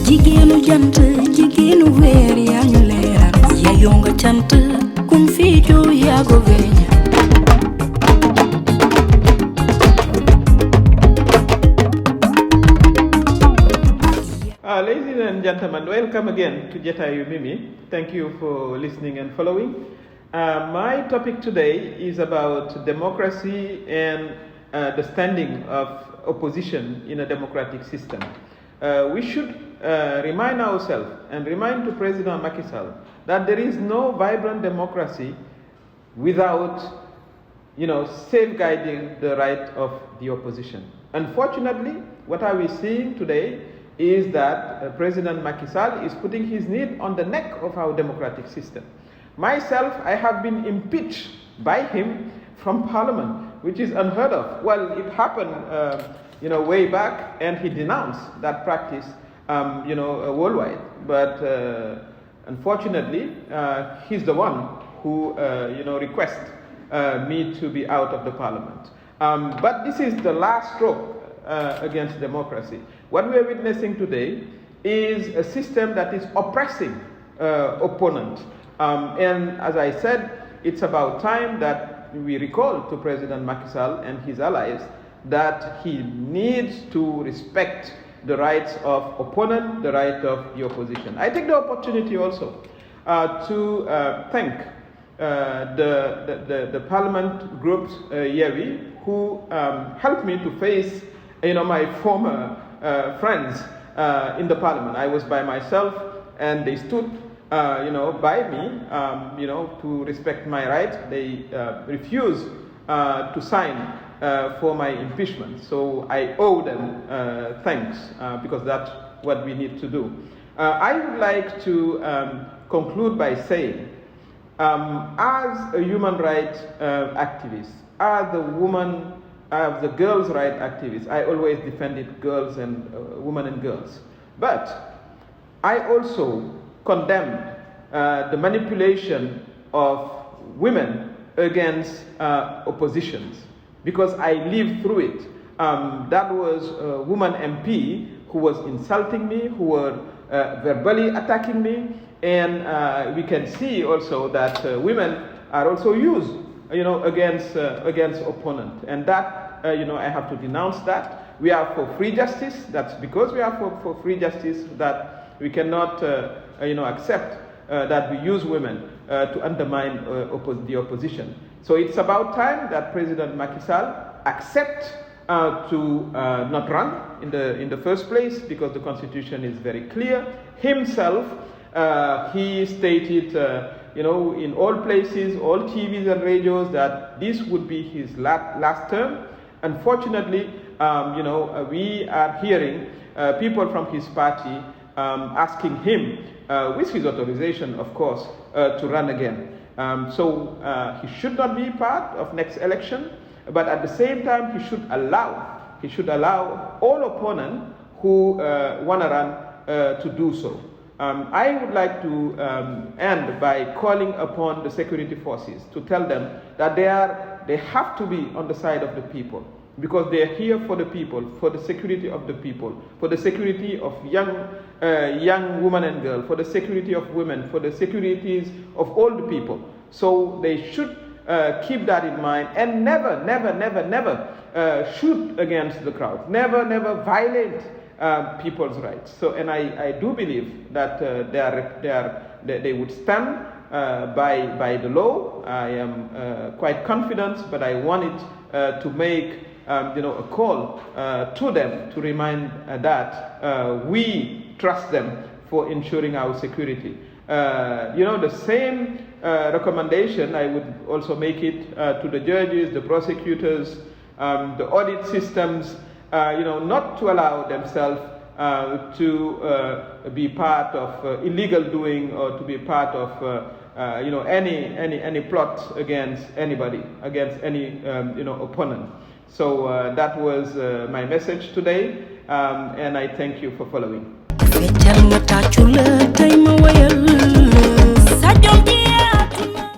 jigéenu jant jigéenu weer yaa ñu leeral ya yonga cant kun fiicu yaa go veeña Ladies and gentlemen, welcome again to Jotaayu Mimi. Thank you for listening and following. My topic today is about democracy and the standing of opposition in a democratic system. We should remind ourselves and remind to President Macky Sall that there is no vibrant democracy without, safeguarding the right of the opposition. Unfortunately, what are we seeing today is that President Macky Sall is putting his knee on the neck of our democratic system. Myself, I have been impeached by him from Parliament, which is unheard of. Well, it happened, way back, and he denounced that practice, worldwide. But unfortunately, he's the one who, requests me to be out of the Parliament. But this is the last stroke against democracy. What we are witnessing today is a system that is oppressing opponents. And as I said, it's about time that we recall to President Macky Sall and his allies that he needs to respect the rights of opponent, the right of the opposition. I take the opportunity also to thank the parliament groups, YEWI, who helped me to face my former friends in the parliament. I was by myself, and they stood, by me, to respect my rights. They refused to sign for my impeachment. So I owe them thanks because that's what we need to do. I would like to conclude by saying, as a human rights activist, as the girls' rights activists, I always defended girls and women and girls. But I also condemn the manipulation of women against oppositions because I lived through it. That was a woman MP who was insulting me, who were verbally attacking me, and we can see also that women are also used against opponent, and that I have to denounce that. We are for free justice. That's because we are for free justice that we cannot accept that we use women to undermine the opposition. So it's about time that President Macky Sall accept to not run in the first place, because the constitution is very clear. Himself, he stated in all places, all TVs and radios, that this would be his last term. Unfortunately, we are hearing people from his party asking him, with his authorization, of course, to run again. So he should not be part of next election, but at the same time, he should allow all opponents who want to run to do so. I would like to end by calling upon the security forces to tell them that they have to be on the side of the people, because they are here for the people, for the security of the people, for the security of young women and girls, for the security of women, for the securities of all the people. So they should keep that in mind and never shoot against the crowd, never violate people's rights. So, and I do believe that they would stand by the law. I am quite confident, but I wanted to make a call to them to remind that we trust them for ensuring our security. The same recommendation, I would also make it to the judges, the prosecutors, the audit systems, not to allow themselves to be part of illegal doing, or to be part of any plot against anybody, against any opponent. So that was my message today, and I thank you for following.